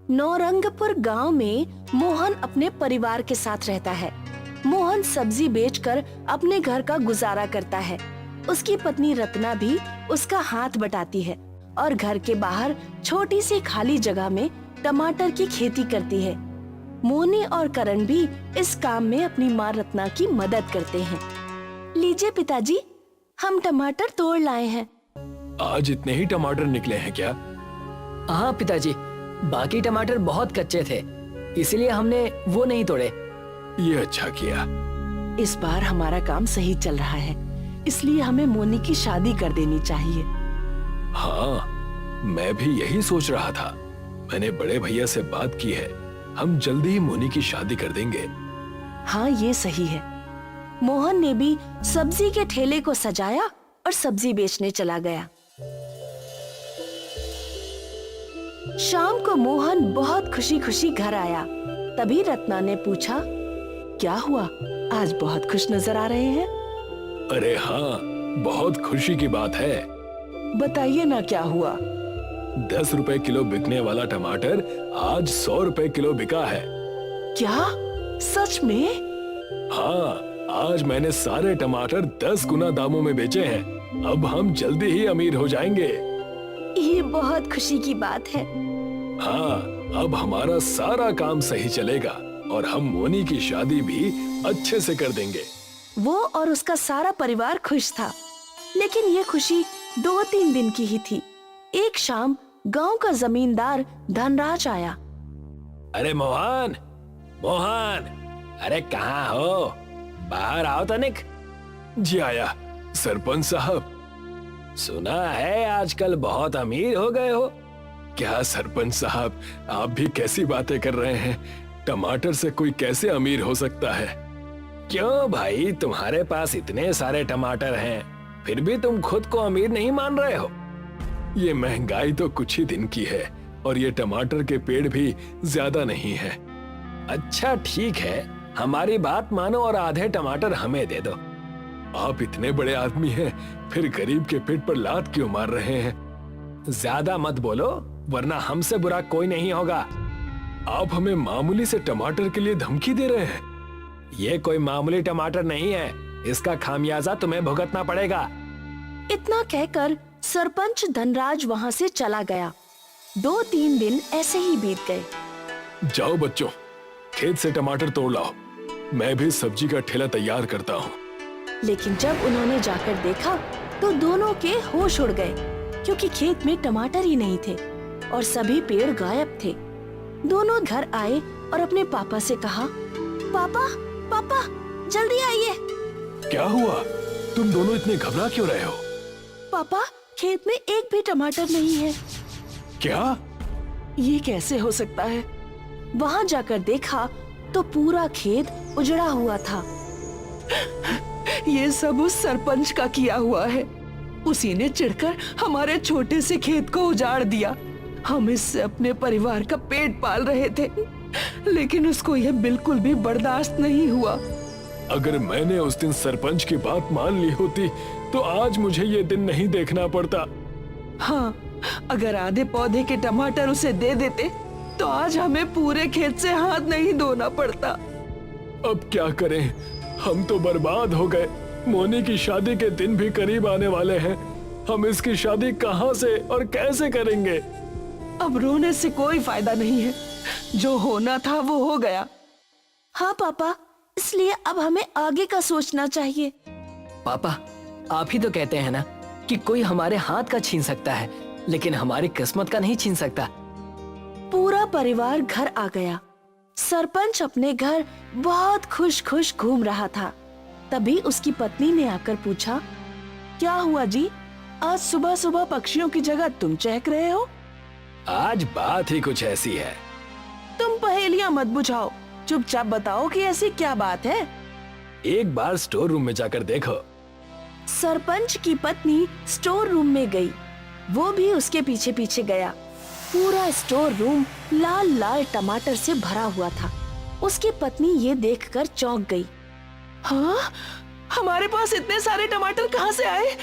नौरंगपुर गांव में मोहन अपने परिवार के साथ रहता है। मोहन सब्जी बेचकर अपने घर का गुजारा करता है। उसकी पत्नी रत्ना भी उसका हाथ बटाती है और घर के बाहर छोटी सी खाली जगह में टमाटर की खेती करती है। मोनी और करण भी इस काम में अपनी माँ रत्ना की मदद करते हैं। लीजिए पिताजी, हम टमाटर तोड़ लाए हैं। आज इतने ही टमाटर निकले हैं क्या? हाँ पिताजी, बाकी टमाटर बहुत कच्चे थे, इसलिए हमने वो नहीं तोड़े। ये अच्छा किया। इस बार हमारा काम सही चल रहा है, इसलिए हमें मोनी की शादी कर देनी चाहिए। हाँ, मैं भी यही सोच रहा था। मैंने बड़े भैया से बात की है, हम जल्दी ही मोनी की शादी कर देंगे। हाँ, ये सही है। मोहन ने भी सब्जी के ठेले को सजाया और सब्जी बेचने चला गया। शाम को मोहन बहुत खुशी खुशी घर आया। तभी रत्ना ने पूछा, क्या हुआ? आज बहुत खुश नजर आ रहे हैं। अरे हाँ, बहुत खुशी की बात है। बताइए ना, क्या हुआ? 10 रुपए किलो बिकने वाला टमाटर आज 100 रुपए किलो बिका है। क्या? सच में? हाँ, आज मैंने सारे टमाटर 10 गुना दामों में बेचे हैं। अब हम जल्दी ही अमीर हो जाएंगे। ये बहुत खुशी की बात है। हाँ, अब हमारा सारा काम सही चलेगा और हम मोनी की शादी भी अच्छे से कर देंगे। वो और उसका सारा परिवार खुश था, लेकिन ये खुशी 2-3 दिन की ही थी। एक शाम गांव का जमींदार धनराज आया। अरे मोहन, मोहन, अरे कहाँ हो? बाहर आओ तनिक। जी आया। सरपंच साहब, सुना है आजकल बहुत अमीर हो गए हो। क्या सरपंच साहब, आप भी कैसी बातें कर रहे हैं? टमाटर से कोई कैसे अमीर हो सकता है? क्यों भाई, तुम्हारे पास इतने सारे टमाटर हैं, फिर भी तुम खुद को अमीर नहीं मान रहे हो? ये महंगाई तो कुछ ही दिन की है और ये टमाटर के पेड़ भी ज्यादा नहीं है। अच्छा ठीक है, हमारी बात मानो और आधे टमाटर हमें दे दो। आप इतने बड़े आदमी हैं, फिर गरीब के पेट पर लात क्यों मार रहे हैं? ज्यादा मत बोलो, वरना हमसे बुरा कोई नहीं होगा। आप हमें मामूली से टमाटर के लिए धमकी दे रहे हैं। ये कोई मामूली टमाटर नहीं है, इसका खामियाजा तुम्हें भुगतना पड़ेगा। इतना कहकर सरपंच धनराज वहाँ से चला गया। 2-3 दिन ऐसे ही बीत गए। जाओ बच्चों, खेत से टमाटर तोड़ लाओ, मैं भी सब्जी का ठेला तैयार करता हूँ। लेकिन जब उन्होंने जाकर देखा तो दोनों के होश उड़ गए, क्योंकि खेत में टमाटर ही नहीं थे और सभी पेड़ गायब थे। दोनों घर आए और अपने पापा से कहा, पापा, पापा, जल्दी आइए। क्या हुआ? तुम दोनों इतने घबरा क्यों रहे हो? पापा, खेत में एक भी टमाटर नहीं है। क्या? ये कैसे हो सकता है? वहाँ जाकर देखा तो पूरा खेत उजड़ा हुआ था। ये सब उस सरपंच का किया हुआ है। उसी ने चिढ़कर हमारे छोटे से खेत को उजाड़ दिया। हम इससे अपने परिवार का पेट पाल रहे थे, लेकिन उसको यह बिल्कुल भी बर्दाश्त नहीं हुआ। अगर मैंने उस दिन सरपंच की बात मान ली होती तो आज मुझे ये दिन नहीं देखना पड़ता। हाँ, अगर आधे पौधे के टमाटर उसे दे देते तो आज हमें पूरे खेत से हाथ नहीं धोना पड़ता। अब क्या करें, हम तो बर्बाद हो गए। मोनी की शादी के दिन भी करीब आने वाले हैं। हम इसकी शादी कहाँ से और कैसे करेंगे? अब रोने से कोई फायदा नहीं है, जो होना था वो हो गया। हाँ पापा, इसलिए अब हमें आगे का सोचना चाहिए। पापा, आप ही तो कहते हैं ना कि कोई हमारे हाथ का छीन सकता है, लेकिन हमारी किस्मत का नहीं छीन सकता। पूरा परिवार घर आ गया। सरपंच अपने घर बहुत खुश खुश घूम रहा था। तभी उसकी पत्नी ने आकर पूछा, क्या हुआ जी? आज सुबह सुबह पक्षियों की जगह तुम चहक रहे हो? आज बात ही कुछ ऐसी है। तुम पहेलियां मत बुझाओ, चुपचाप बताओ कि ऐसी क्या बात है। एक बार स्टोर रूम में जाकर देखो। सरपंच की पत्नी स्टोर रूम में गई। वो भी उसके पीछे पीछे गया। पूरा स्टोर रूम लाल लाल टमाटर से भरा हुआ था। उसकी पत्नी ये देखकर चौंक गई। हाँ, हमारे पास इतने सारे टमाटर कहाँ से आए?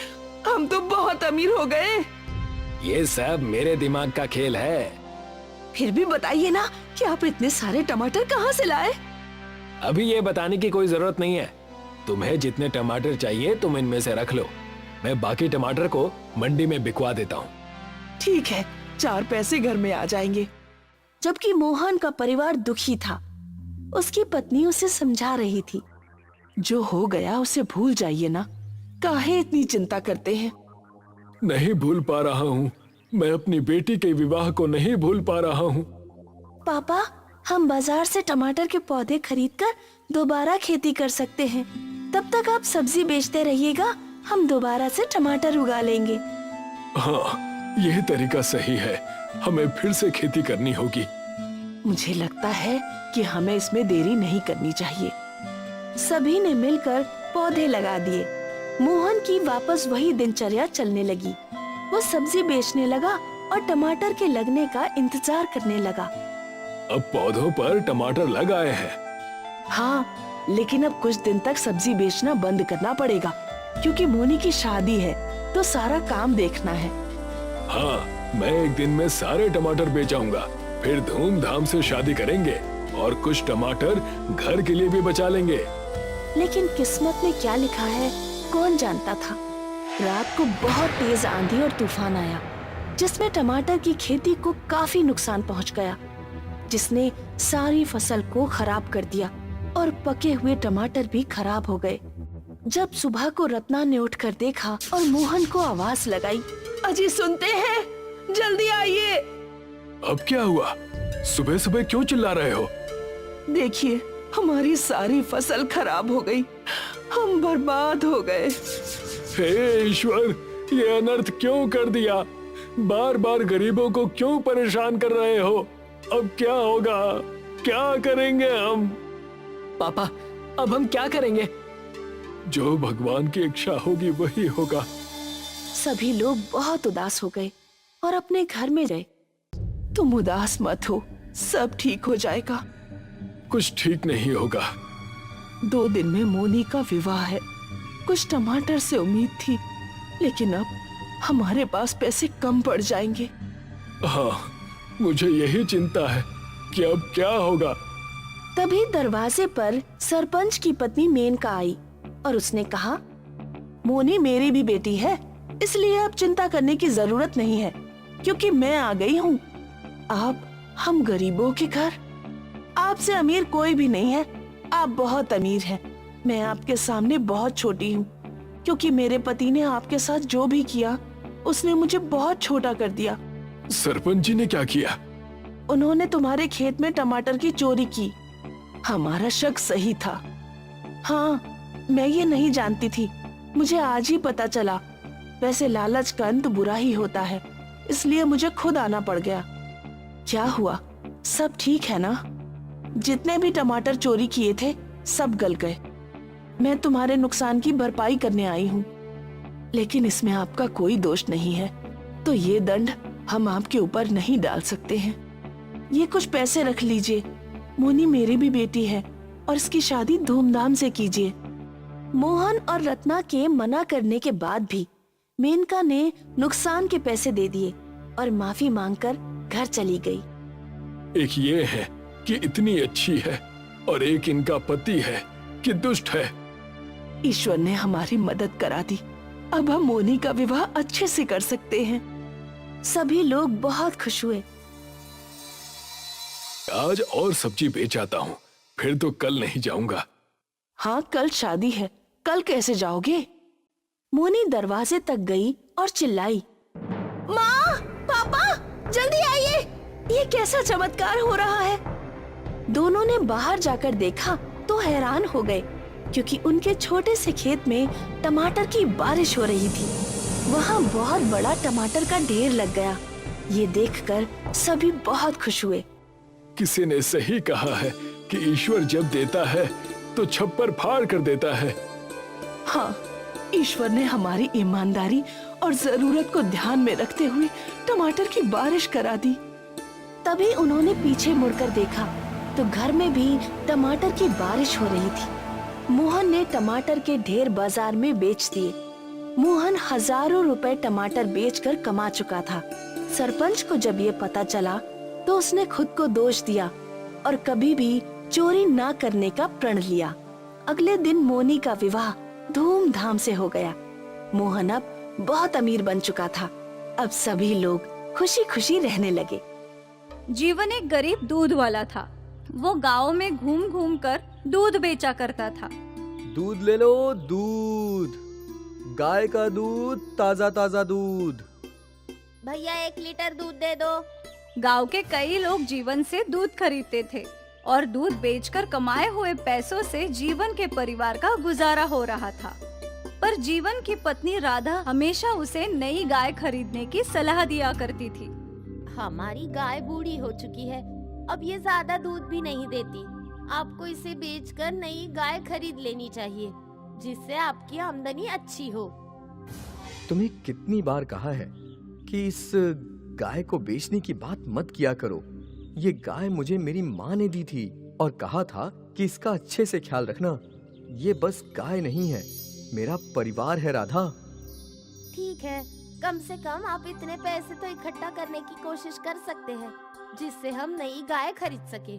हम तो बहुत अमीर हो गए। ये सब मेरे दिमाग का खेल है। फिर भी बताइए ना कि आप इतने सारे टमाटर कहाँ से लाए? अभी ये बताने की कोई जरूरत नहीं है। तुम्हें जितने टमाटर चाहिए तुम इनमें से रख लो। मैं बाकी टमाटर को मंडी में बिकवा देता हूँ। ठीक है, 4 पैसे घर में आ जाएंगे। जबकि मोहन का परिवार दुखी था। उसकी पत्नी उसे समझा रही थी, जो हो गया उसे भूल जाइए ना, काहे इतनी चिंता करते हैं? नहीं भूल पा रहा हूँ। मैं अपनी बेटी के विवाह को नहीं भूल पा रहा हूँ। पापा, हम बाजार से टमाटर के पौधे खरीदकर दोबारा खेती कर सकते हैं। तब तक आप सब्जी बेचते रहिएगा, हम दोबारा से टमाटर उगा लेंगे। हाँ, यह तरीका सही है। हमें फिर से खेती करनी होगी। मुझे लगता है कि हमें इसमें देरी नहीं करनी चाहिए। सभी ने मिलकर पौधे लगा दिए। मोहन की वापस वही दिनचर्या चलने लगी। वो सब्जी बेचने लगा और टमाटर के लगने का इंतजार करने लगा। अब पौधों पर टमाटर लग आए हैं। हाँ, लेकिन अब कुछ दिन तक सब्जी बेचना बंद करना पड़ेगा, क्योंकि मोनी की शादी है तो सारा काम देखना है। हाँ, मैं एक दिन में सारे टमाटर बेच आऊंगा। फिर धूमधाम से शादी करेंगे और कुछ टमाटर घर के लिए भी बचा लेंगे। लेकिन किस्मत में क्या लिखा है कौन जानता था। रात को बहुत तेज आंधी और तूफान आया, जिसमें टमाटर की खेती को काफी नुकसान पहुंच गया, जिसने सारी फसल को खराब कर दिया और पके हुए टमाटर भी खराब हो गए। जब सुबह को रत्ना ने उठकर देखा और मोहन को आवाज लगाई, अजी सुनते हैं, जल्दी आइए। अब क्या हुआ? सुबह सुबह क्यों चिल्ला रहे हो? देखिए, हमारी सारी फसल खराब हो गई, हम बर्बाद हो गए। हे ईश्वर, ये अनर्थ क्यों कर दिया? बार बार गरीबों को क्यों परेशान कर रहे हो? अब क्या होगा? क्या करेंगे हम? पापा, अब हम क्या करेंगे? जो भगवान की इच्छा होगी वही होगा। सभी लोग बहुत उदास हो गए और अपने घर में गए। तुम उदास मत हो, सब ठीक हो जाएगा। कुछ ठीक नहीं होगा। 2 दिन में मोनी का विवाह है। कुछ टमाटर से उम्मीद थी, लेकिन अब हमारे पास पैसे कम पड़ जाएंगे। हाँ, मुझे यही चिंता है कि अब क्या होगा। तभी दरवाजे पर सरपंच की पत्नी मेनका आई और उसने कहा, मोनी मेरी भी बेटी है, इसलिए अब चिंता करने की जरूरत नहीं है, क्योंकि मैं आ गई हूँ। आप हम गरीबों के घर, आपसे अमीर कोई भी नहीं है। आप बहुत अमीर हैं। मैं आपके सामने बहुत छोटी हूँ, क्योंकि मेरे पति ने आपके साथ जो भी किया उसने मुझे बहुत छोटा कर दिया। सरपंच जी ने क्या किया? उन्होंने तुम्हारे खेत में टमाटर की चोरी की। हमारा शक सही था। हाँ, मैं ये नहीं जानती थी, मुझे आज ही पता चला। वैसे लालच का अंत बुरा ही होता है, इसलिए मुझे खुद आना पड़ गया। क्या हुआ? सब ठीक है ना? जितने भी टमाटर चोरी किए थे सब गल गए। मैं तुम्हारे नुकसान की भरपाई करने आई हूँ, लेकिन इसमें आपका कोई दोष नहीं है, तो ये दंड हम आपके ऊपर नहीं डाल सकते हैं। ये कुछ पैसे रख लीजिए। मोनी मेरी भी बेटी है और इसकी शादी धूमधाम से कीजिए। मोहन और रत्ना के मना करने के बाद भी मेनका ने नुकसान के पैसे दे दिए और माफी मांगकर घर चली गई। एक ये है कि इतनी अच्छी है और एक इनका पति है कि दुष्ट है। ईश्वर ने हमारी मदद करा दी। अब हम मोनी का विवाह अच्छे से कर सकते हैं। सभी लोग बहुत खुश हुए। आज और सब्जी बेच आता हूँ, फिर तो कल नहीं जाऊंगा। हाँ, कल शादी है, कल कैसे जाओगे? मोनी दरवाजे तक गई और चिल्लाई, माँ, पापा, जल्दी आइए, ये कैसा चमत्कार हो रहा है? दोनों ने बाहर जाकर देखा तो हैरान हो गए, क्योंकि उनके छोटे से खेत में टमाटर की बारिश हो रही थी। वहाँ बहुत बड़ा टमाटर का ढेर लग गया। ये देखकर सभी बहुत खुश हुए। किसी ने सही कहा है कि ईश्वर जब देता है तो छप्पर फाड़ कर देता है। हाँ, ईश्वर ने हमारी ईमानदारी और जरूरत को ध्यान में रखते हुए टमाटर की बारिश करा दी। तभी उन्होंने पीछे मुड़कर देखा तो घर में भी टमाटर की बारिश हो रही थी। मोहन ने टमाटर के ढेर बाजार में बेच दिए। मोहन हजारों रुपए टमाटर बेचकर कमा चुका था। सरपंच को जब ये पता चला तो उसने खुद को दोष दिया और कभी भी चोरी ना करने का प्रण लिया। अगले दिन मोनी का विवाह धूमधाम से हो गया। मोहन अब बहुत अमीर बन चुका था। अब सभी लोग खुशी खुशी रहने लगे। जीवन एक गरीब दूध वाला था। वो गांव में घूम घूम कर दूध बेचा करता था। दूध ले लो, दूध, गाय का दूध, ताजा ताजा दूध। भैया 1 लीटर दूध दे दो। गांव के कई लोग जीवन से दूध खरीदते थे और दूध बेचकर कमाए हुए पैसों से जीवन के परिवार का गुजारा हो रहा था। पर जीवन की पत्नी राधा हमेशा उसे नई गाय खरीदने की सलाह दिया करती थी। हमारी गाय बूढ़ी हो चुकी है, अब ये ज्यादा दूध भी नहीं देती। आपको इसे बेचकर नई गाय खरीद लेनी चाहिए, जिससे आपकी आमदनी अच्छी हो। तुम्हें कितनी बार कहा है कि इस गाय को बेचने की बात मत किया करो। ये गाय मुझे मेरी माँ ने दी थी और कहा था कि इसका अच्छे से ख्याल रखना। ये बस गाय नहीं है, मेरा परिवार है राधा। ठीक है, कम से कम आप इतने पैसे तो इकट्ठा करने की कोशिश कर सकते हैं, जिससे हम नई गाय खरीद सके।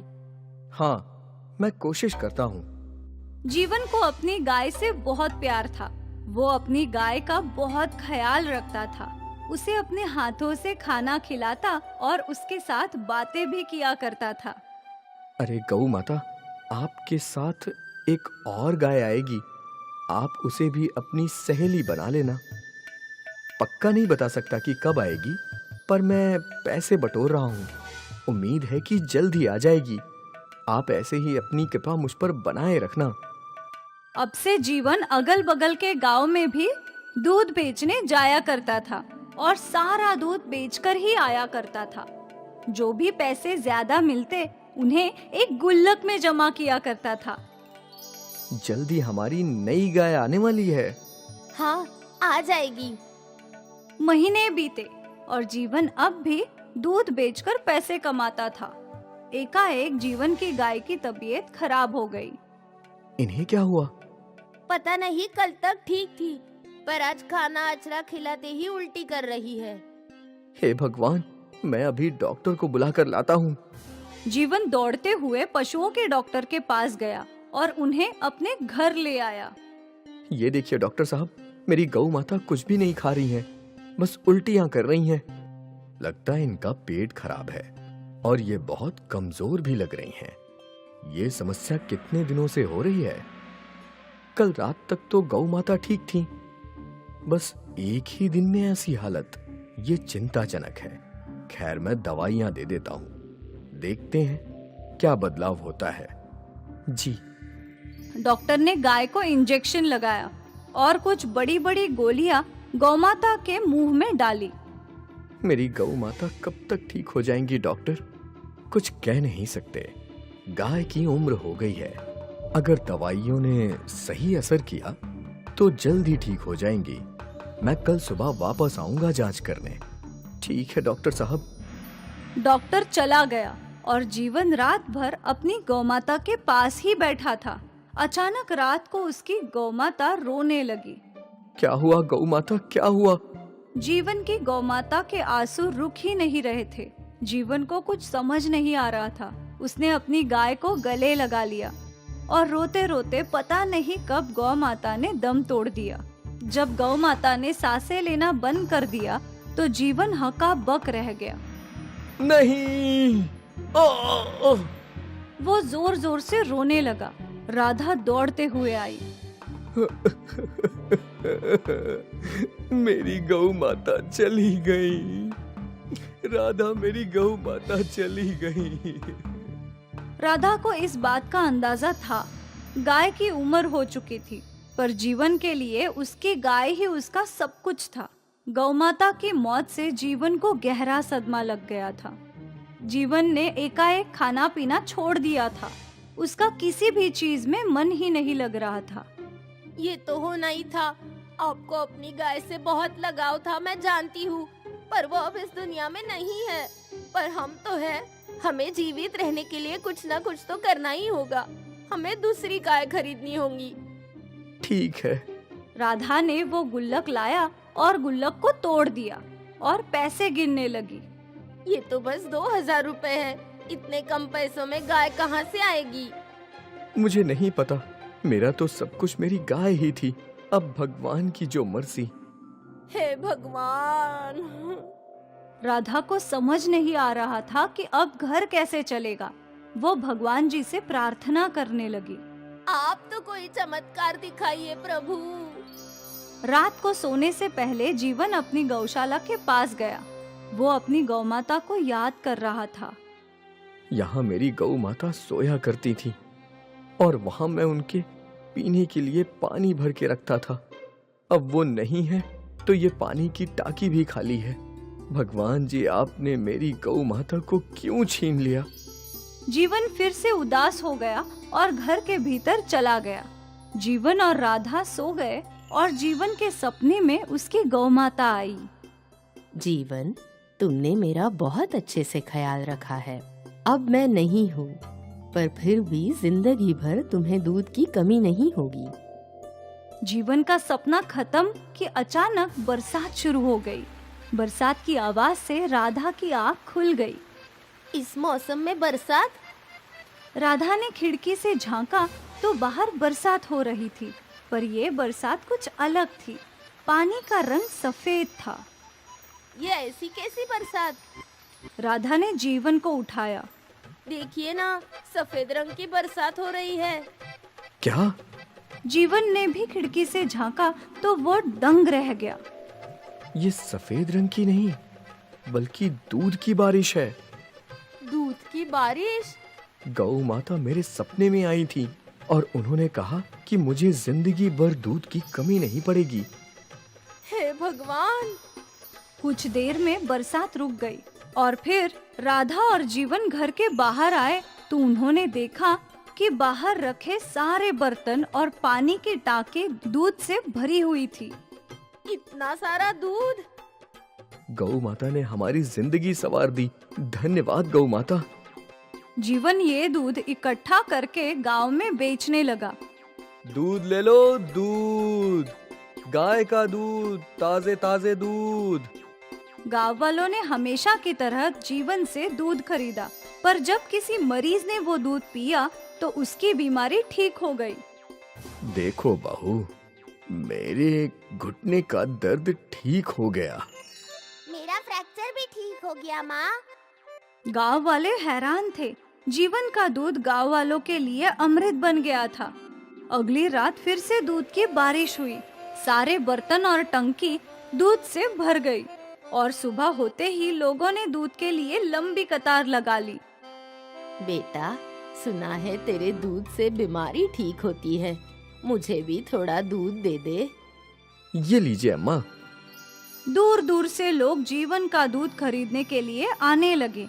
हाँ, मैं कोशिश करता हूँ। जीवन को अपनी गाय से बहुत प्यार था। वो अपनी गाय का बहुत ख्याल रखता था। उसे अपने हाथों से खाना खिलाता और उसके साथ बातें भी किया करता था। अरे गौ माता, आपके साथ एक और गाय आएगी। आप उसे भी अपनी सहेली बना लेना। पक्का नहीं बता सकता कि कब आएगी, पर मैं पैसे बटोर रहा हूँ। उम्मीद है कि जल्द ही आ जाएगी। आप ऐसे ही अपनी कृपा मुझ पर बनाए रखना। अब से जीवन अगल बगल के गांव में भी दूध बेचने जाया करता था और सारा दूध बेचकर ही आया करता था। जो भी पैसे ज्यादा मिलते उन्हें एक गुल्लक में जमा किया करता था। जल्दी हमारी नई गाय आने वाली है। हाँ, आ जाएगी। महीने बीते और जीवन अब भी दूध बेचकर पैसे कमाता था। एकाएक जीवन की गाय की तबीयत खराब हो गई। इन्हें क्या हुआ? पता नहीं, कल तक ठीक थी, पर आज खाना अचरा खिलाते ही उल्टी कर रही है। हे भगवान, मैं अभी डॉक्टर को बुलाकर लाता हूँ। जीवन दौड़ते हुए पशुओं के डॉक्टर के पास गया और उन्हें अपने घर ले आया। ये देखिए डॉक्टर साहब, मेरी गौ माता कुछ भी नहीं खा रही हैं, बस उल्टियाँ कर रही हैं। लगता है इनका पेट खराब है और ये बहुत कमजोर भी लग रही हैं। ये समस्या कितने दिनों से हो रही है? कल रात तक तो गौ माता ठीक थी, बस एक ही दिन में ऐसी हालत, ये चिंताजनक है। खैर, मैं दवाइयां दे देता हूँ, देखते हैं क्या बदलाव होता है। जी। डॉक्टर ने गाय को इंजेक्शन लगाया और कुछ बड़ी बड़ी गोलियां गौमाता के मुंह में डाली। मेरी गौ माता कब तक ठीक हो जाएंगी डॉक्टर? कुछ कह नहीं सकते। गाय की उम्र हो गई है, अगर दवाइयों ने सही असर किया तो जल्द ही ठीक हो जाएंगी। मैं कल सुबह वापस आऊंगा जांच करने। ठीक है डॉक्टर साहब। डॉक्टर चला गया और जीवन रात भर अपनी गौमाता के पास ही बैठा था। अचानक रात को उसकी गौमाता रोने लगी। क्या हुआ गौ माता, क्या हुआ? जीवन की गौमाता के आंसू रुक ही नहीं रहे थे। जीवन को कुछ समझ नहीं आ रहा था। उसने अपनी गाय को गले लगा लिया और रोते रोते पता नहीं कब गौ माता ने दम तोड़ दिया। जब गौ माता ने सांसें लेना बंद कर दिया तो जीवन हका बक रह गया। नहीं। वो जोर जोर से रोने लगा। राधा दौड़ते हुए आई। मेरी गौ माता चली गई। राधा, मेरी गौ माता चली गई। राधा को इस बात का अंदाजा था। गाय की उम्र हो चुकी थी, पर जीवन के लिए उसकी गाय ही उसका सब कुछ था। गौमाता की मौत से जीवन को गहरा सदमा लग गया था। जीवन ने एकाएक खाना पीना छोड़ दिया था। उसका किसी भी चीज में मन ही नहीं लग रहा था। ये तो होना ही था। आपको अपनी गाय से बहुत लगाव था, मैं जानती हूँ, पर वो अब इस दुनिया में नहीं है। पर हम तो हैं। हमें जीवित रहने के लिए कुछ ना कुछ तो करना ही होगा। हमें दूसरी गाय खरीदनी होगी। ठीक है। राधा ने वो गुल्लक लाया और गुल्लक को तोड़ दिया और पैसे गिनने लगी। ये तो बस 2000 रुपए है। इतने कम पैसों में गाय कहाँ से आएगी? मुझे नहीं पता, मेरा तो सब कुछ मेरी गाय ही थी। अब भगवान की जो मर्जी। हे भगवान। राधा को समझ नहीं आ रहा था कि अब घर कैसे चलेगा। वो भगवान जी से प्रार्थना करने लगी। आप तो कोई चमत्कार दिखाइए प्रभु। रात को सोने से पहले जीवन अपनी गौशाला के पास गया। वो अपनी गौ माता को याद कर रहा था। यहाँ मेरी गौ माता सोया करती थी और वहां मैं उनके पीने के लिए पानी भर के रखता था। अब वो नहीं है तो ये पानी की टाकी भी खाली है। भगवान जी, आपने मेरी गौ माता को क्यों छीन लिया? जीवन फिर से उदास हो गया और घर के भीतर चला गया। जीवन और राधा सो गए और जीवन के सपने में उसकी गौ माता आई। जीवन, तुमने मेरा बहुत अच्छे से ख्याल रखा है। अब मैं नहीं हूँ, पर फिर भी जिंदगी भर तुम्हें दूध की कमी नहीं होगी। जीवन का सपना खत्म कि अचानक बरसात शुरू हो गई। बरसात की आवाज से राधा की आँख खुल गई। इस मौसम में बरसात? राधा ने खिड़की से झांका तो बाहर बरसात हो रही थी, पर ये बरसात कुछ अलग थी। पानी का रंग सफेद था। ये ऐसी कैसी बरसात? राधा ने जीवन को उठाया। देखिए ना, सफेद रंग की बरसात हो रही है। क्या? जीवन ने भी खिड़की से झांका तो वो दंग रह गया। ये सफेद रंग की नहीं, बल्कि दूध की बारिश है। दूध की बारिश? गौ माता मेरे सपने में आई थी और उन्होंने कहा कि मुझे जिंदगी भर दूध की कमी नहीं पड़ेगी। हे भगवान। कुछ देर में बरसात रुक गई और फिर राधा और जीवन घर के बाहर आए तो उन्होंने देखा कि बाहर रखे सारे बर्तन और पानी की टांके दूध से भरी हुई थी। इतना सारा दूध? गौ माता ने हमारी जिंदगी संवार दी। धन्यवाद गौ माता। जीवन ये दूध इकट्ठा करके गांव में बेचने लगा। दूध ले लो, दूध, गाय का दूध, ताजे ताजे दूध। गांव वालों ने हमेशा की तरह जीवन से दूध खरीदा, पर जब किसी मरीज ने वो दूध पिया तो उसकी बीमारी ठीक हो गई। देखो बहू, मेरे घुटने का दर्द ठीक हो गया। मेरा फ्रैक्चर भी ठीक हो गया माँ। गांव वाले हैरान थे। जीवन का दूध गांव वालों के लिए अमृत बन गया था। अगली रात फिर से दूध की बारिश हुई। सारे बर्तन और टंकी दूध से भर गई और सुबह होते ही लोगों ने दूध के लिए लंबी कतार लगा ली। बेटा, सुना है तेरे दूध से बीमारी ठीक होती है। मुझे भी थोड़ा दूध दे दे। ये लीजिए अम्मा। दूर दूर से लोग जीवन का दूध खरीदने के लिए आने लगे।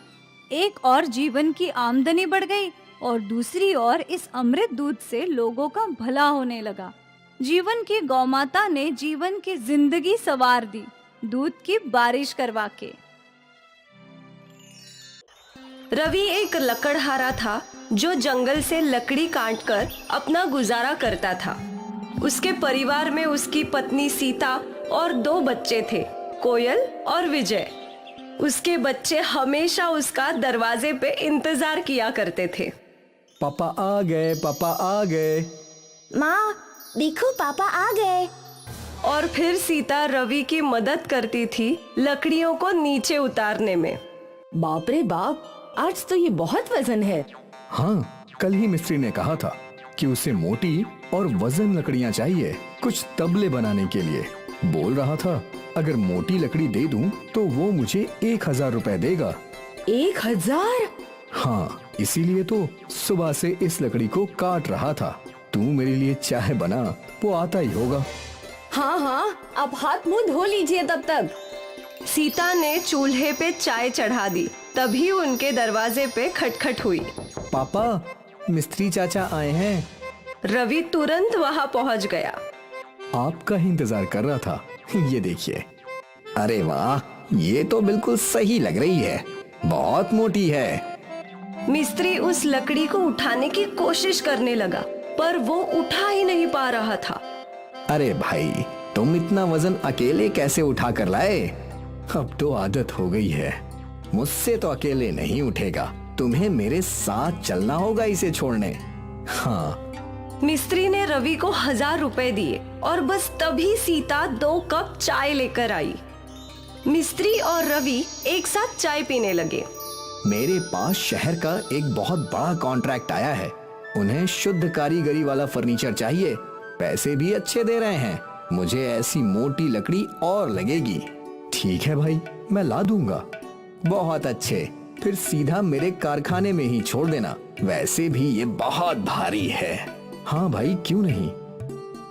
एक और जीवन की आमदनी बढ़ गई और दूसरी ओर इस अमृत दूध से लोगों का भला होने लगा। जीवन की गौमाता ने जीवन की जिंदगी संवार दी, दूध की बारिश करवा के। रवि एक लकड़हारा था जो जंगल से लकड़ी काटकर अपना गुजारा करता था। उसके परिवार में उसकी पत्नी सीता और 2 बच्चे थे, कोयल और विजय। उसके बच्चे हमेशा उसका दरवाजे पे इंतजार किया करते थे। पापा आ गए, पापा आ गए। माँ देखो, पापा आ गए। और फिर सीता रवि की मदद करती थी लकड़ियों को नीचे उतारने में। बाप रे बाप, आज तो ये बहुत वजन है। हाँ, कल ही मिस्त्री ने कहा था कि उसे मोटी और वजन लकड़ियाँ चाहिए कुछ तबले बनाने के लिए। बोल रहा था अगर मोटी लकड़ी दे दूं तो वो मुझे 1000 रुपए देगा। 1000? हाँ, इसीलिए तो सुबह से इस लकड़ी को काट रहा था। तू मेरे लिए चाय बना, वो आता ही होगा। हाँ हाँ, आप हाथ मुंह धो लीजिए तब तक। सीता ने चूल्हे पे चाय चढ़ा दी। तभी उनके दरवाजे पे खटखट हुई। पापा, मिस्त्री चाचा आए हैं। रवि तुरंत वहां पहुंच गया। आपका ही इंतजार कर रहा था। ये देखिए। अरे वाह, ये तो बिल्कुल सही लग रही है, बहुत मोटी है। मिस्त्री उस लकड़ी को उठाने की कोशिश करने लगा, पर वो उठा ही नहीं पा रहा था। अरे भाई, तुम इतना वजन अकेले कैसे उठा कर लाए? अब तो आदत हो गई है। मुझसे तो अकेले नहीं उठेगा, तुम्हें मेरे साथ चलना होगा इसे छोड़ने। हाँ। मिस्त्री ने रवि को 1000 रुपए दिए और बस तभी सीता 2 कप चाय लेकर आई। मिस्त्री और रवि एक साथ चाय पीने लगे। मेरे पास शहर का एक बहुत बड़ा कॉन्ट्रैक्ट आया है। उन्हें शुद्ध कारीगरी वाला फर्नीचर चाहिए, पैसे भी अच्छे दे रहे हैं। मुझे ऐसी मोटी लकड़ी और लगेगी। ठीक है भाई, मैं ला दूंगा। बहुत अच्छे, फिर सीधा मेरे कारखाने में ही छोड़ देना। वैसे भी ये बहुत भारी है। हाँ भाई, क्यों नहीं।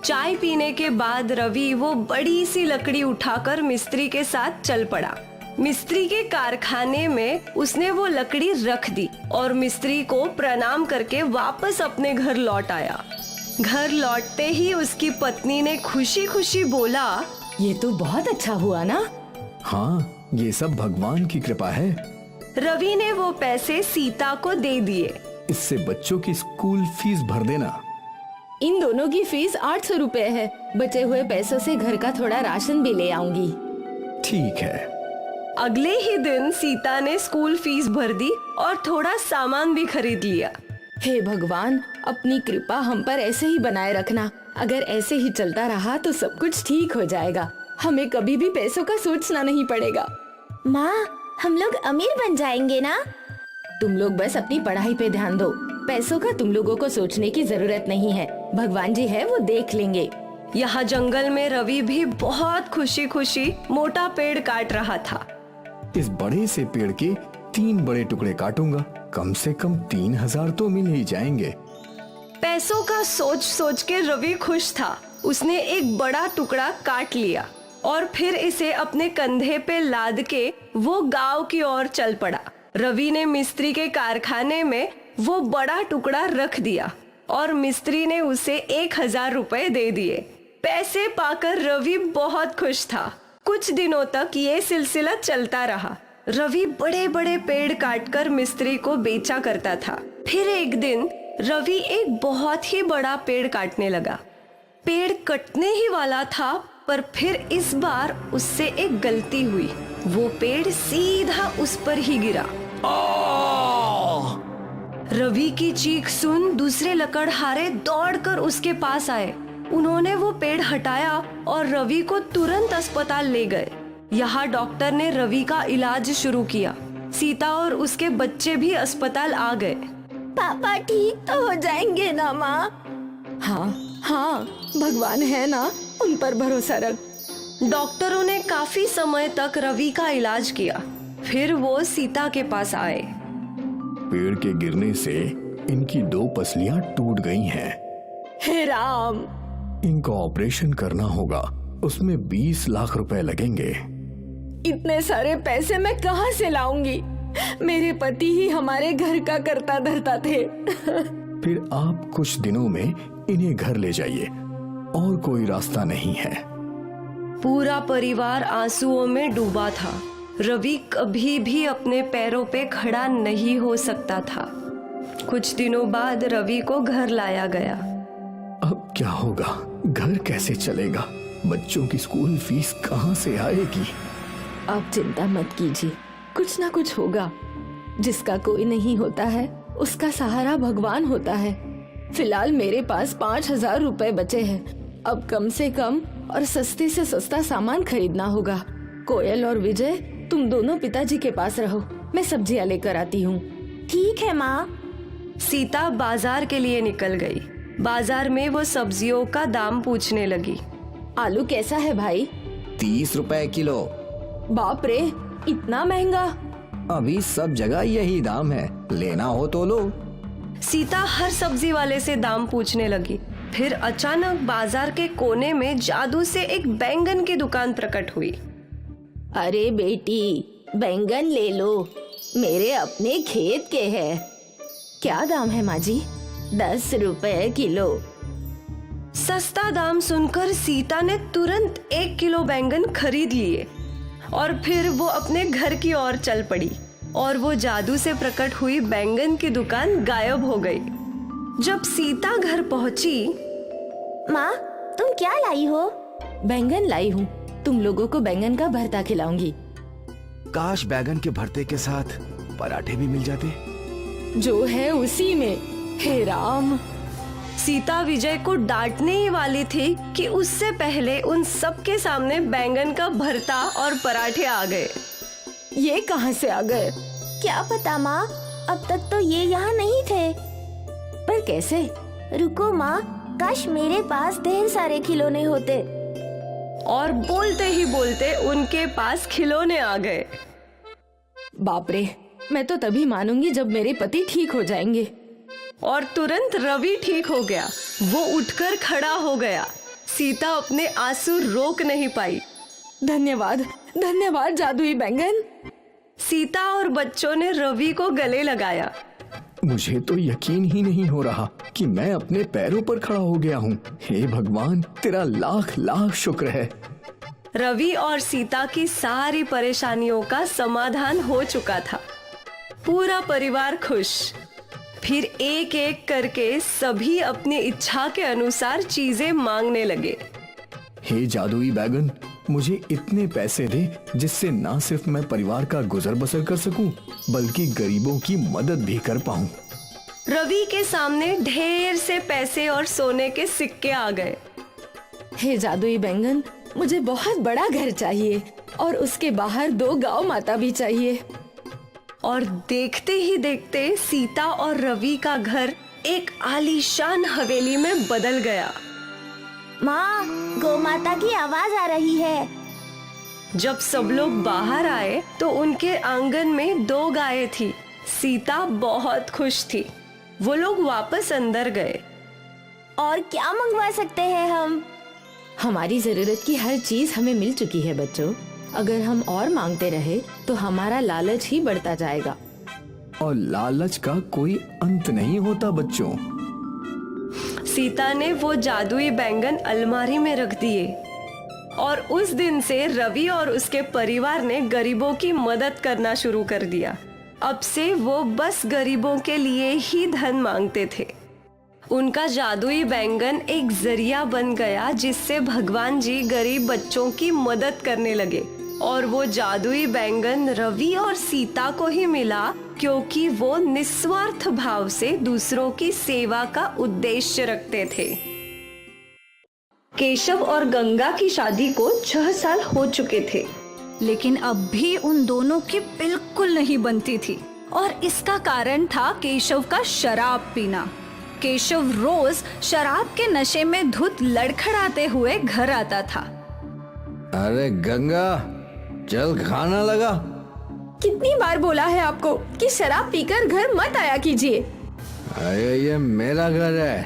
चाय पीने के बाद रवि वो बड़ी सी लकड़ी उठाकर मिस्त्री के साथ चल पड़ा। मिस्त्री के कारखाने में उसने वो लकड़ी रख दी और मिस्त्री को प्रणाम करके वापस अपने घर लौट आया। घर लौटते ही उसकी पत्नी ने खुशी खुशी बोला, ये तो बहुत अच्छा हुआ ना। हाँ, ये सब भगवान की कृपा है। रवि ने वो पैसे सीता को दे दिए। इससे बच्चों की स्कूल फीस भर देना। इन दोनों की फीस 800 रुपए है। बचे हुए पैसों से घर का थोड़ा राशन भी ले आऊंगी। ठीक है। अगले ही दिन सीता ने स्कूल फीस भर दी और थोड़ा सामान भी खरीद लिया। हे भगवान, अपनी कृपा हम पर ऐसे ही बनाए रखना। अगर ऐसे ही चलता रहा तो सब कुछ ठीक हो जाएगा। हमें कभी भी पैसों का सोचना नहीं पड़ेगा। माँ, हम लोग अमीर बन जाएंगे ना? तुम लोग बस अपनी पढ़ाई पे ध्यान दो। पैसों का तुम लोगों को सोचने की जरूरत नहीं है। भगवान जी है, वो देख लेंगे। यहाँ जंगल में रवि भी बहुत खुशी खुशी मोटा पेड़ काट रहा था। इस बड़े से पेड़ के 3 बड़े टुकड़े काटूंगा। कम से कम 3000 तो मिल ही जाएंगे। पैसों का सोच सोच के रवि खुश था। उसने एक बड़ा टुकड़ा काट लिया और फिर इसे अपने कंधे पे लाद के वो गांव की ओर चल पड़ा। रवि ने मिस्त्री के कारखाने में वो बड़ा टुकड़ा रख दिया और मिस्त्री ने उसे 1000 रुपए दे दिए। पैसे पाकर रवि बहुत खुश था। कुछ दिनों तक ये सिलसिला चलता रहा। रवि बड़े बड़े पेड़ काटकर मिस्त्री को बेचा करता था। फिर एक दिन रवि एक बहुत ही बड़ा पेड़ काटने लगा। पेड़ कटने ही वाला था, पर फिर इस बार उससे एक गलती हुई। वो पेड़ सीधा उस पर ही गिरा। रवि की चीख सुन दूसरे लकड़हारे दौड़कर उसके पास आए। उन्होंने वो पेड़ हटाया और रवि को तुरंत अस्पताल ले गए। यहाँ डॉक्टर ने रवि का इलाज शुरू किया। सीता और उसके बच्चे भी अस्पताल आ गए। पापा ठीक तो हो जाएंगे ना माँ? हाँ हाँ, भगवान है ना, उन पर भरोसा रख। डॉक्टरों ने काफी समय तक रवि का इलाज किया। फिर वो सीता के पास आए। पेड़ के गिरने से इनकी 2 पसलियां टूट गई हैं। हे राम, इनका ऑपरेशन करना होगा। उसमें 20 लाख रुपए लगेंगे। इतने सारे पैसे मैं कहाँ से लाऊंगी? मेरे पति ही हमारे घर का करता धरता थे। फिर आप कुछ दिनों में इन्हें घर ले जाइए, और कोई रास्ता नहीं है। पूरा परिवार आंसुओं में डूबा था। रवि कभी भी अपने पैरों पे खड़ा नहीं हो सकता था। कुछ दिनों बाद रवि को घर लाया गया। अब क्या होगा? घर कैसे चलेगा? बच्चों की स्कूल फीस कहाँ से आएगी? आप चिंता मत कीजिए, कुछ ना कुछ होगा। जिसका कोई नहीं होता है, उसका सहारा भगवान होता है। फिलहाल मेरे पास 5000 रुपए बचे हैं। अब कम से कम और सस्ते से सस्ता सामान खरीदना होगा। कोयल और विजय, तुम दोनों पिताजी के पास रहो, मैं सब्जियां लेकर आती हूँ। ठीक है माँ। सीता बाजार के लिए निकल गई। बाजार में वो सब्जियों का दाम पूछने लगी। आलू कैसा है भाई? 30 रुपए किलो। बाप रे, इतना महंगा? अभी सब जगह यही दाम है, लेना हो तो लो। सीता हर सब्जी वाले से दाम पूछने लगी। फिर अचानक बाजार के कोने में जादू से एक बैंगन की दुकान प्रकट हुई। अरे बेटी, बैंगन ले लो, मेरे अपने खेत के हैं। क्या दाम है माँ जी? 10 रुपए किलो। सस्ता दाम सुनकर सीता ने तुरंत 1 किलो बैंगन खरीद लिए और फिर वो अपने घर की ओर चल पड़ी और वो जादू से प्रकट हुई बैंगन की दुकान गायब हो गई। जब सीता घर पहुंची, माँ, तुम क्या लाई हो? बैंगन लाई हूँ, तुम लोगों को बैंगन का भरता खिलाऊंगी। काश बैगन के भरते के साथ पराठे भी मिल जाते। जो है उसी में। हे राम। सीता विजय को डांटने ही वाली थी कि उससे पहले उन सबके सामने बैंगन का भरता और पराठे आ गए। ये कहाँ से आ गए? क्या पता माँ, अब तक तो ये यहाँ नहीं थे। पर कैसे? रुको माँ, काश मेरे पास ढेर सारे खिलौने होते। और बोलते ही बोलते उनके पास खिलौने आ गए। बाप रे, मैं तो तभी मानूंगी जब मेरे पति ठीक हो जाएंगे। और तुरंत रवि ठीक हो गया। वो उठकर खड़ा हो गया। सीता अपने आंसू रोक नहीं पाई। धन्यवाद, धन्यवाद जादुई बैंगन। सीता और बच्चों ने रवि को गले लगाया। मुझे तो यकीन ही नहीं हो रहा कि मैं अपने पैरों पर खड़ा हो गया हूँ। हे भगवान, तेरा लाख लाख शुक्र है। रवि और सीता की सारी परेशानियों का समाधान हो चुका था। पूरा परिवार खुश। फिर एक एक करके सभी अपनी इच्छा के अनुसार चीजें मांगने लगे। हे जादुई बैगन, मुझे इतने पैसे दे जिससे ना सिर्फ मैं परिवार का गुजर बसर कर सकूं, बल्कि गरीबों की मदद भी कर पाऊं। रवि के सामने ढेर से पैसे और सोने के सिक्के आ गए। हे जादुई बैंगन, मुझे बहुत बड़ा घर चाहिए और उसके बाहर 2 गौ माता भी चाहिए। और देखते ही देखते सीता और रवि का घर एक आलीशान हवेली में बदल गया। माँ, गौ माता की आवाज आ रही है। जब सब लोग बाहर आए तो उनके आंगन में 2 गायें थी। सीता बहुत खुश थी। वो लोग वापस अंदर गए। और क्या मंगवा सकते हैं हम? हमारी जरूरत की हर चीज हमें मिल चुकी है बच्चों। अगर हम और मांगते रहे तो हमारा लालच ही बढ़ता जाएगा। और लालच का कोई अंत नहीं होता बच्चों। सीता ने वो जादुई बैंगन अलमारी में रख दिए। और उस दिन से रवि और उसके परिवार ने गरीबों की मदद करना शुरू कर दिया। अब से वो बस गरीबों के लिए ही धन मांगते थे। उनका जादुई बैंगन एक जरिया बन गया जिससे भगवान जी गरीब बच्चों की मदद करने लगे। और वो जादुई बैंगन रवि और सीता को ही मिला क्योंकि वो निस्वार्थ भाव से दूसरों की सेवा का उद्देश्य रखते थे। केशव और गंगा की शादी को 6 साल हो चुके थे, लेकिन अब भी उन दोनों की बिल्कुल नहीं बनती थी। और इसका कारण था केशव का शराब पीना। केशव रोज शराब के नशे में धुत लड़खड़ाते हुए घर आता था। अरे गंगा, चल खाना लगा। कितनी बार बोला है आपको कि शराब पीकर घर मत आया कीजिए। अरे ये मेरा घर है,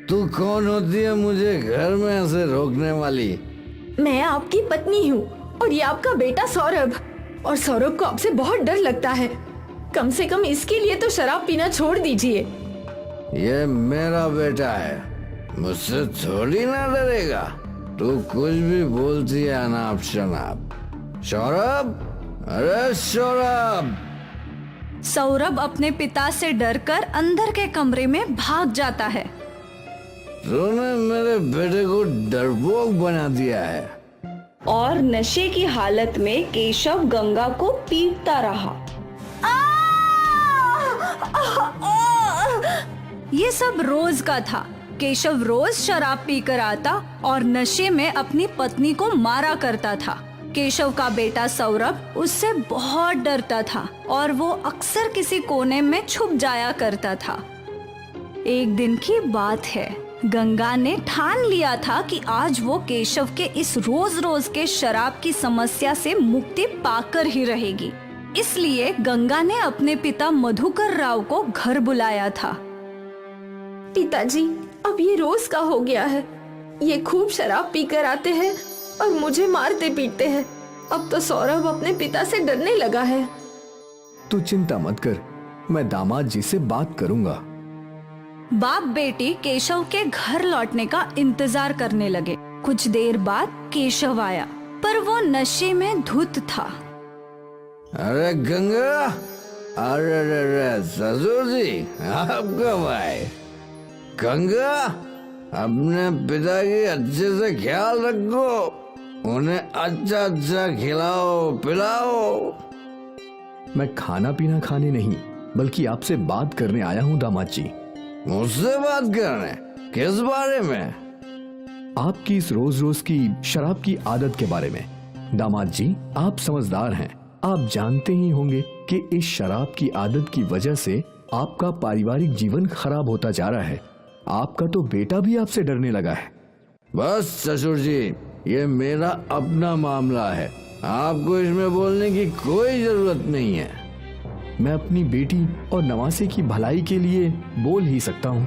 तू कौन होती है मुझे घर में ऐसे रोकने वाली? मैं आपकी पत्नी हूँ और ये आपका बेटा सौरभ। और सौरभ को आपसे बहुत डर लगता है। कम से कम इसके लिए तो शराब पीना छोड़ दीजिए। ये मेरा बेटा है, मुझसे थोड़ी ना डरेगा। तू कुछ भी बोलती है अनाप शनाप। सौरभ, अरे सौरभ। सौरभ अपने पिता से डरकर अंदर के कमरे में भाग जाता है। तूने मेरे बेटे को डरपोक बना दिया है। और नशे की हालत में केशव गंगा को पीटता रहा। ये सब रोज का था। केशव रोज शराब पीकर आता और नशे में अपनी पत्नी को मारा करता था। केशव का बेटा सौरभ उससे बहुत डरता था और वो अक्सर किसी कोने में छुप जाया करता था। एक दिन की बात है, गंगा ने ठान लिया था कि आज वो केशव के इस रोज रोज के शराब की समस्या से मुक्ति पाकर ही रहेगी। इसलिए गंगा ने अपने पिता मधुकर राव को घर बुलाया था। पिताजी, अब ये रोज का हो गया है। ये खूब शराब पीकर आते हैं और मुझे मारते पीटते हैं। अब तो सौरभ अपने पिता से डरने लगा है। तू चिंता मत कर, मैं दामाद जी से बात करूंगा। बाप बेटी केशव के घर लौटने का इंतजार करने लगे। कुछ देर बाद केशव आया, पर वो नशे में धुत था। अरे गंगा, अरे ससुर जी, आप कब आए? गंगा, अपने पिता की अच्छे से ख्याल रखो, उन्हें अच्छा अच्छा खिलाओ पिलाओ। मैं खाना पीना खाने नहीं बल्कि आपसे बात करने आया हूँ दामाद जी। मुझसे बात करने? किस बारे में? आपकी इस रोज रोज की शराब की आदत के बारे में। दामाद जी, आप समझदार हैं, आप जानते ही होंगे कि इस शराब की आदत की वजह से आपका पारिवारिक जीवन खराब होता जा रहा है। आपका तो बेटा भी आपसे डरने लगा है। बस ससुर जी, ये मेरा अपना मामला है, आपको इसमें बोलने की कोई जरूरत नहीं है। मैं अपनी बेटी और नवासे की भलाई के लिए बोल ही सकता हूँ।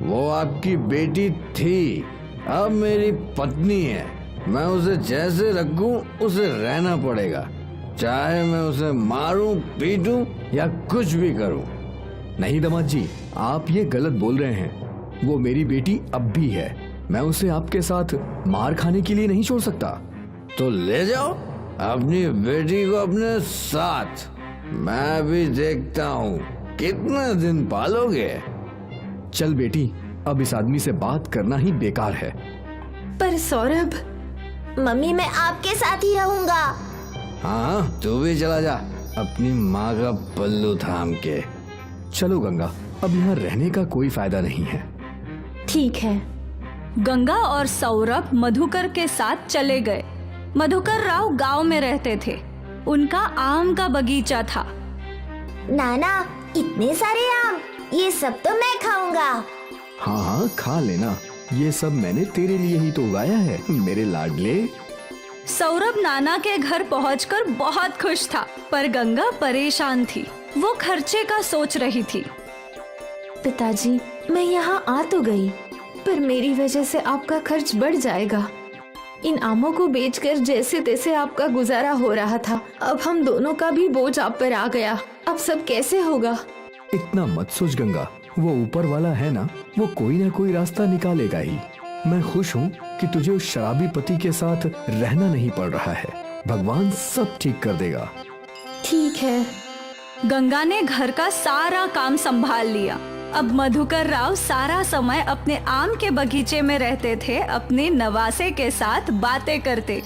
वो आपकी बेटी थी, अब मेरी पत्नी है। मैं उसे जैसे रखूं उसे रहना पड़ेगा, चाहे मैं उसे मारूं, पीटूं या कुछ भी करूं। नहीं दामाद जी, आप ये गलत बोल रहे हैं। वो मेरी बेटी अब भी है, मैं उसे आपके साथ मार खाने के लिए नहीं छोड़ सकता। तो ले जाओ अपनी बेटी को अपने साथ, मैं भी देखता हूँ कितने दिन पालोगे। चल बेटी, अब इस आदमी से बात करना ही बेकार है। पर सौरभ, मम्मी मैं आपके साथ ही रहूंगा। हाँ, तू भी चला जा अपनी माँ का पल्लू थाम के। चलो गंगा, अब यहाँ रहने का कोई फायदा नहीं है। ठीक है। गंगा और सौरभ मधुकर के साथ चले गए। मधुकर राव गांव में रहते थे। उनका आम का बगीचा था। नाना, इतने सारे आम, ये सब तो मैं खाऊंगा। हाँ हाँ, खा लेना, ये सब मैंने तेरे लिए ही तो उगाया है मेरे लाडले। सौरभ नाना के घर पहुंचकर बहुत खुश था, पर गंगा परेशान थी। वो खर्चे का सोच रही थी। पिताजी, मैं यहाँ आ तो गई, पर मेरी वजह से आपका खर्च बढ़ जाएगा। इन आमों को बेचकर जैसे तैसे आपका गुजारा हो रहा था, अब हम दोनों का भी बोझ आप पर आ गया। अब सब कैसे होगा? इतना मत सोच गंगा, वो ऊपर वाला है ना, वो कोई ना कोई रास्ता निकालेगा ही। मैं खुश हूँ कि तुझे उस शराबी पति के साथ रहना नहीं पड़ रहा है। भगवान सब ठीक कर देगा। ठीक है। गंगा ने घर का सारा काम संभाल लिया। अब मधुकर राव सारा समय अपने आम के बगीचे में रहते थे, अपने नवासे के साथ बातें करते।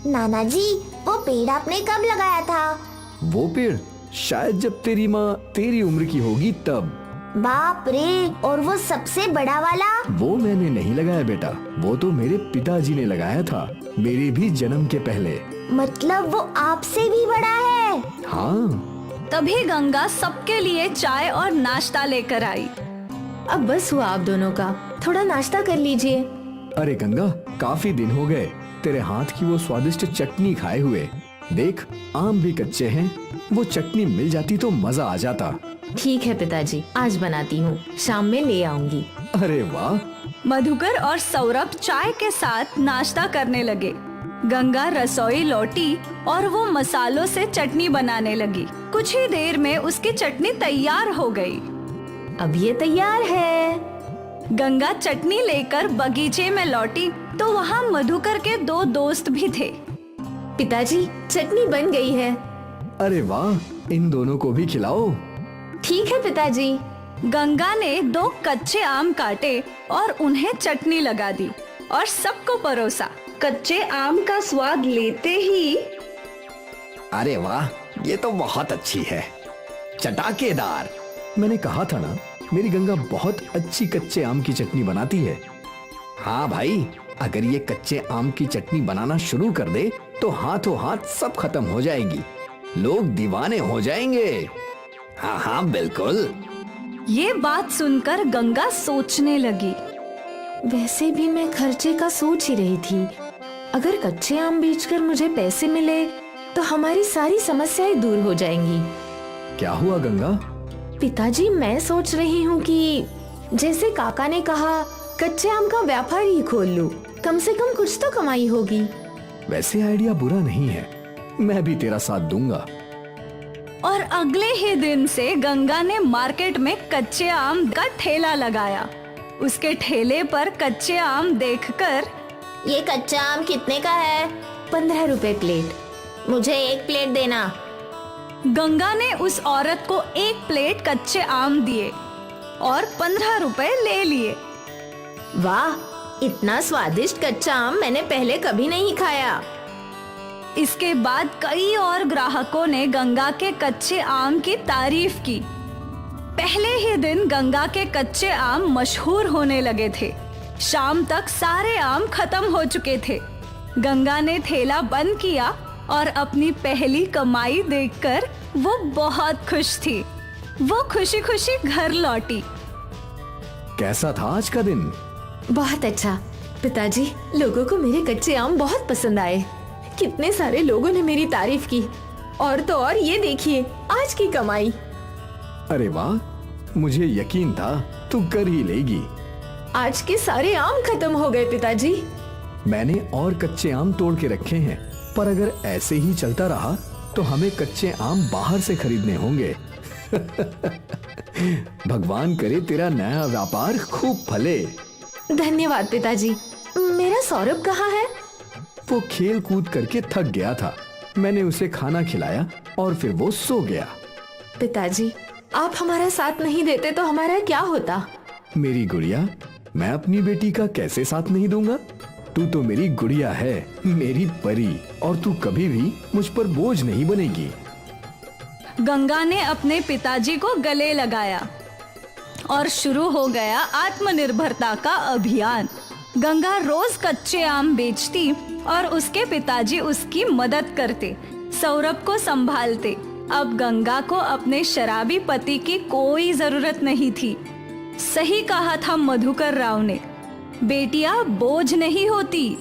नाना जी, वो पेड़ आपने कब लगाया था? वो पेड़ शायद जब तेरी माँ तेरी उम्र की होगी तब। बाप रे, और वो सबसे बड़ा वाला? वो मैंने नहीं लगाया बेटा, वो तो मेरे पिताजी ने लगाया था, मेरे भी जन्म के पहले। मतलब वो आपसे भी बड़ा है? हाँ। तभी गंगा सबके लिए चाय और नाश्ता लेकर आई। अब बस हुआ आप दोनों का, थोड़ा नाश्ता कर लीजिए। अरे गंगा, काफी दिन हो गए तेरे हाथ की वो स्वादिष्ट चटनी खाए हुए। देख, आम भी कच्चे हैं, वो चटनी मिल जाती तो मजा आ जाता। ठीक है पिताजी, आज बनाती हूँ, शाम में ले आऊंगी। अरे वाह। मधुकर और सौरभ चाय के साथ नाश्ता करने लगे। गंगा रसोई लौटी और वो मसालों से चटनी बनाने लगी। कुछ ही देर में उसकी चटनी तैयार हो गई। अब ये तैयार है। गंगा चटनी लेकर बगीचे में लौटी तो वहाँ मधुकर के दो दोस्त भी थे। पिताजी, चटनी बन गई है। अरे वाह, इन दोनों को भी खिलाओ। ठीक है पिताजी। गंगा ने 2 कच्चे आम काटे और उन्हें चटनी लगा दी और सबको परोसा। कच्चे आम का स्वाद लेते ही अरे वाह, ये तो बहुत अच्छी है, चटाकेदार। मैंने कहा था ना, मेरी गंगा बहुत अच्छी कच्चे आम की चटनी बनाती है। हाँ भाई, अगर ये कच्चे आम की चटनी बनाना शुरू कर दे तो हाथों हाथ सब खत्म हो जाएगी, लोग दीवाने हो जाएंगे। हाँ हाँ बिल्कुल। ये बात सुनकर गंगा सोचने लगी। वैसे भी मैं खर्चे का सोच ही रही थी। अगर कच्चे आम बेचकर मुझे पैसे मिले तो हमारी सारी समस्याएं दूर हो जाएंगी। क्या हुआ गंगा? पिताजी, मैं सोच रही हूँ कि जैसे काका ने कहा, कच्चे आम का व्यापार ही खोल लूं। कम से कम कुछ तो कमाई होगी। वैसे आइडिया बुरा नहीं है, मैं भी तेरा साथ दूंगा। और अगले ही दिन से गंगा ने मार्केट में कच्चे आम का ठेला लगाया। उसके ठेले पर कच्चे आम देखकर, ये कच्चा आम कितने का है? 15 रुपए प्लेट। मुझे 1 प्लेट देना। गंगा ने उस औरत को 1 प्लेट कच्चे आम दिए और 15 रुपए ले लिए। वाह, इतना स्वादिष्ट कच्चा आम मैंने पहले कभी नहीं खाया। इसके बाद कई और ग्राहकों ने गंगा के कच्चे आम की तारीफ की। पहले ही दिन गंगा के कच्चे आम मशहूर होने लगे थे। शाम तक सारे आम खत्म हो चुके थे। गंगा ने ठेला बंद किया और अपनी पहली कमाई देखकर वो बहुत खुश थी। वो खुशी खुशी घर लौटी। कैसा था आज का दिन? बहुत अच्छा पिताजी, लोगों को मेरे कच्चे आम बहुत पसंद आए। कितने सारे लोगों ने मेरी तारीफ की। और तो और ये देखिए आज की कमाई। अरे वाह, मुझे यकीन था तू कर ही लेगी। आज के सारे आम खत्म हो गए पिताजी। मैंने और कच्चे आम तोड़ के रखे हैं, पर अगर ऐसे ही चलता रहा तो हमें कच्चे आम बाहर से खरीदने होंगे। भगवान करे तेरा नया व्यापार खूब फले। धन्यवाद पिताजी। मेरा सौरभ कहाँ है? वो खेल कूद करके थक गया था। मैंने उसे खाना खिलाया और फिर वो सो गया। पिताजी, आप हमारा साथ नहीं देते तो हमारा क्या होता? मेरी गुड़िया, मैं अपनी बेटी का कैसे साथ नहीं दूंगा? तू तो मेरी गुड़िया है, मेरी परी, और तू कभी भी मुझ पर बोझ नहीं बनेगी। गंगा ने अपने पिताजी को गले लगाया और शुरू हो गया आत्मनिर्भरता का अभियान। गंगा रोज कच्चे आम बेचती और उसके पिताजी उसकी मदद करते, सौरभ को संभालते। अब गंगा को अपने शराबी पति की कोई जरूरत नहीं थी। सही कहा था मधुकर राव ने, बेटियां बोझ नहीं होती,